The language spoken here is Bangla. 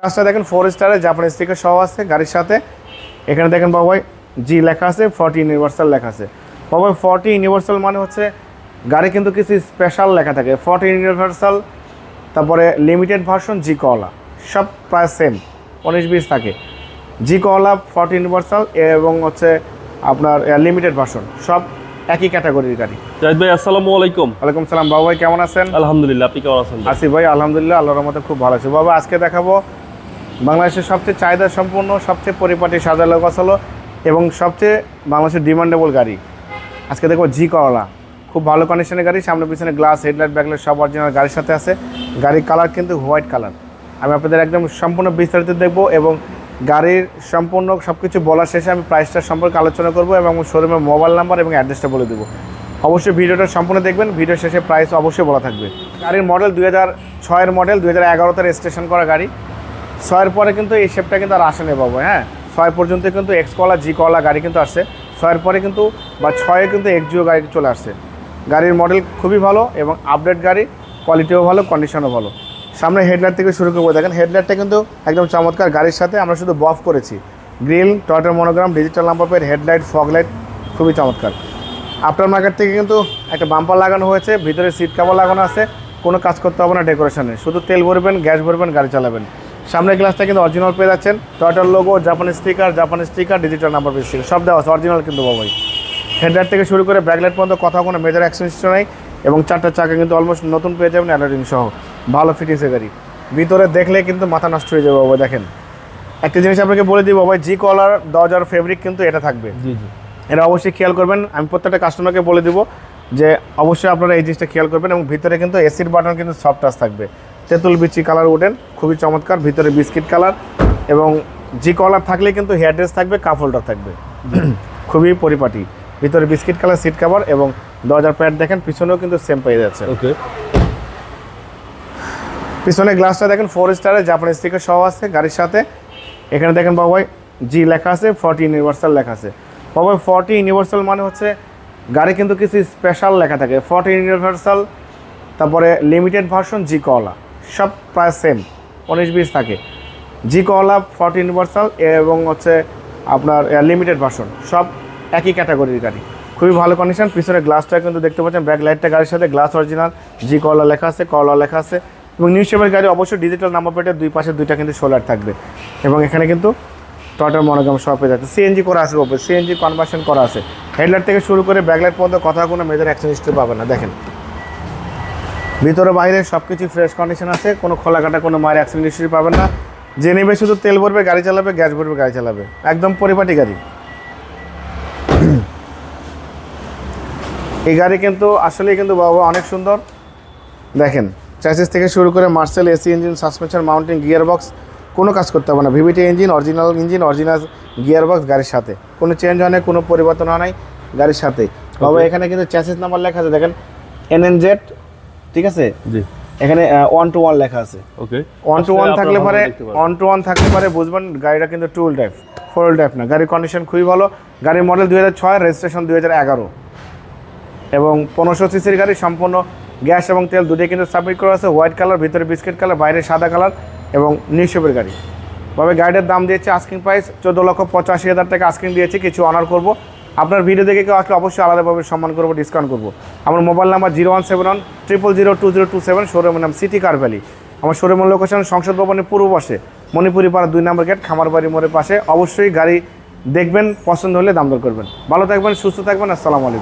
কাজটা দেখেন 4 স্টারের জাপানি স্টিকার সহ আছে গাড়ির সাথে। এখানে দেখেন বাবাই জি লেখা আছে, 40 ইউনিভার্সাল লেখা আছে। বাবাই 40 ইউনিভার্সাল মানে হচ্ছে গাড়ি কিন্তু কিছু স্পেশাল লেখা থাকে। 40 ইউনিভার্সাল, তারপরে লিমিটেড ভার্সন জি কলা, সব প্রায় সেম 19-20 থাকে। জি কলা 40 ইউনিভার্সাল এবং হচ্ছে আপনার লিমিটেড ভার্সন সব একই ক্যাটাগরির গাড়ি। জাহিদ ভাই আসসালামু আলাইকুম। ওয়ালাইকুম সালাম। বাবা ভাই কেমন আছেন? আলহামদুলিল্লাহ, আপনি কেমন আছেন? আসি ভাই আলহামদুলিল্লাহ, আল্লাহর রহমতে খুব ভালো আছি। বাবা আজকে দেখাবো বাংলাদেশের সবচেয়ে চাহিদা সম্পন্ন, সবচেয়ে পরিপাটি সাজালো গোছালো এবং সবচেয়ে বাংলাদেশের ডিমান্ডেবল গাড়ি। আজকে দেখবো জি করলা, খুব ভালো কন্ডিশনের গাড়ি। সামনে পিছনে গ্লাস, হেডলাইট, ব্যাকলাইট সব অরিজিনাল গাড়ির সাথে আছে। গাড়ির কালার কিন্তু হোয়াইট কালার। আমি আপনাদের একদম সম্পূর্ণ বিস্তারিত দেখবো এবং গাড়ির সম্পূর্ণ সব কিছু বলার শেষে আমি প্রাইসটা সম্পর্কে আলোচনা করবো এবং শোরুমের মোবাইল নাম্বার এবং অ্যাড্রেসটা বলে দেবো। অবশ্যই ভিডিওটা সম্পূর্ণ দেখবেন, ভিডিও শেষে প্রাইস অবশ্যই বলা থাকবে। গাড়ির মডেল 2006-এর মডেল, 2011-তে রেজিস্ট্রেশন করা গাড়ি। 6-এর পরে কিন্তু এই শেপটা কিন্তু আর আসেনি বাবু। হ্যাঁ, 6 পর্যন্ত কিন্তু এক্স কলা জি কলা গাড়ি কিন্তু আসছে। 6-এর পরে কিন্তু বা 6-এ কিন্তু এক্সজিও গাড়ি চলে আসছে। গাড়ির মডেল খুবই ভালো এবং আপডেট গাড়ি, কোয়ালিটিও ভালো, কন্ডিশনও ভালো। সামনে হেডলাইট থেকে শুরু করবো, দেখেন হেডলাইটটা কিন্তু একদম চমৎকার। গাড়ির সাথে আমরা শুধু বফ করেছি, গ্রিল, টয়টার monogram, digital number plate, headlight, fog light খুবই চমৎকার। আফটার মার্কেট থেকে কিন্তু একটা বাম্পার লাগানো হয়েছে, ভিতরে সিট কভার লাগানো আছে। কোনো কাজ করতে হবে না ডেকোরেশনে, শুধু তেল ভরবেন, গ্যাস ভরবেন, গাড়ি চালাবেন। সামনের গ্লাসটা কিন্তু অরিজিনাল পেয়ে যাচ্ছেন, টয়টার লোগো, জাপানি sticker, digital number plate sticker সব দেওয়া আছে অরিজিনাল কিন্তু বাবাই। হেডলাইট থেকে শুরু করে ব্যাকলাইট পর্যন্ত কোথাও কোনো মেজর অ্যাক্সিডেন্ট নেই এবং 4টা চাকা কিন্তু অলমোস্ট নতুন পেয়ে যাবেন অ্যালোরিং সহ। ভালো ফিটিংসের গাড়ি, ভিতরে দেখলে কিন্তু মাথা নষ্ট হয়ে যাবে বাবা। দেখেন একটা জিনিস আপনাকে বলে দিই বাবা, জি কলার দরজার ফেব্রিক কিন্তু এটা থাকবে। জি জি, এটা অবশ্যই খেয়াল করবেন। আমি প্রত্যেকটা কাস্টমারকে বলে দিব যে অবশ্যই আপনারা এই জিনিসটা খেয়াল করবেন। এবং ভিতরে কিন্তু এসির বাটন কিন্তু সফট টাচ থাকবে, তেঁতুল বিচি কালার উডেন, খুবই চমৎকার। ভিতরে বিস্কিট কালার এবং জি কলার থাকলে কিন্তু হেয়ার ড্রেস থাকবে, কাপ হোল্ডার থাকবে, খুবই পরিপাটি। ভিতরে বিস্কিট কালার সিট কভার এবং দরজার প্যাড দেখেন, পিছনেও কিন্তু সেম পেয়ে যাচ্ছে। ওকে, পিছনে গ্লাসটা দেখেন 4 স্টারের জাপানি স্টিকার সহ আছে গাড়ির সাথে। এখানে দেখেন বাবাই জি লেখা আছে, 40 ইউনিভার্সাল লেখা আছে। বাবাই 40 ইউনিভার্সাল মানে হচ্ছে গাড়ি কিন্তু কিছু স্পেশাল লেখা থাকে। 40 ইউনিভার্সাল, তারপরে লিমিটেড ভার্সন জি কলা, সব প্রায় সেম 19-20 থাকে। জি কলা 40 ইউনিভার্সাল এবং হচ্ছে আপনার লিমিটেড ভার্সন সব একই ক্যাটাগরির গাড়ি, খুবই ভালো কন্ডিশন। পিছনে গ্লাসটা কিন্তু দেখতে পাচ্ছেন, ব্যাক লাইটটা গাড়ির সাথে, গ্লাস অরিজিনাল, জি কলা লেখা আছে, কলা লেখা আছে। এবং নিউ শেপের গাড়ি অবশ্যই ডিজিটাল নাম্বার প্লেটের দুই পাশে দুইটা কিন্তু সোলার থাকবে এবং এখানে কিন্তু টয়টার মনোগ্রাম সব পেয়ে যাচ্ছে। সিএনজি করা আছে ওপরে, সিএনজি কনভার্সন করা আছে। হেডলাইট থেকে শুরু করে ব্যাকলাইট পর্যন্ত কথা কোনো মেজর অ্যাক্সিডেন্ট হিস্ট্রি পাবেন না। দেখেন ভিতরে বাইরে সব কিছু ফ্রেশ কন্ডিশন আছে, কোনো খোলাকাটা কোনো মায়ের অ্যাক্সিডেন্ট হিস্ট্রি পাবেন না। যে নেবে শুধু তেল ভরবে, গাড়ি চালাবে, গ্যাস ভরবে, গাড়ি চালাবে, একদম পরিপাটি গাড়ি। এই গাড়ি কিন্তু আসলেই কিন্তু বাবা অনেক সুন্দর। দেখেন চ্যাসিস থেকে শুরু করে Marcel AC engine, suspension, mounting, gear box, কোনো কাজ করতে হবে না। VVT engine, original gear box গাড়ির সাথে, কোনো চেঞ্জ হয় না, কোনো পরিবর্তন হয় নাই গাড়ির সাথে বাবা। এখানে কিন্তু চ্যাসিস নাম্বার লেখা আছে, দেখেন NNZ, ঠিক আছে। জি, এখানে 1-1 লেখা আছে। ওকে, 1-1 থাকলে পরে 1-1 থাকলে পরে বুঝবেন গাড়িটা কিন্তু 2 হুইল ড্রাইভ, 4 হুইল ড্রাইভ না। গাড়ির কন্ডিশন খুবই ভালো। গাড়ির মডেল 2006, রেজিস্ট্রেশন 2011 এবং 1500 সিসির গাড়ি। সম্পূর্ণ গ্যাস এবং তেল দুটোই কিন্তু সাবমিট করা আছে। হোয়াইট কালার, ভিতরে বিস্কিট কালার, বাইরে সাদা কালার এবং নিউ শেপের গাড়ি। তবে গাড়িটার দাম দিয়েছে আস্কিং প্রাইস 14,85,000 টাকা আস্কিং দিয়েছে, কিছু অনার করব। আপনার ভিডিও দেখে কেউ আসলে অবশ্যই আলাদাভাবে সম্মান করবো, ডিসকাউন্ট করবো। আমার মোবাইল নাম্বার 01710002027, শোরুমের নাম সিটি কার ভ্যালি। আমার শোরুমের লোকেশন সংসদ ভবনের পূর্ব পাশে, মণিপুরি পাড়া 2 নম্বর গেট, খামারবাড়ি মোড়ের পাশে। অবশ্যই গাড়ি দেখবেন, পছন্দ হলে দাম দর করবেন। ভালো থাকবেন, সুস্থ থাকবেন, আসসালামু আলাইকুম।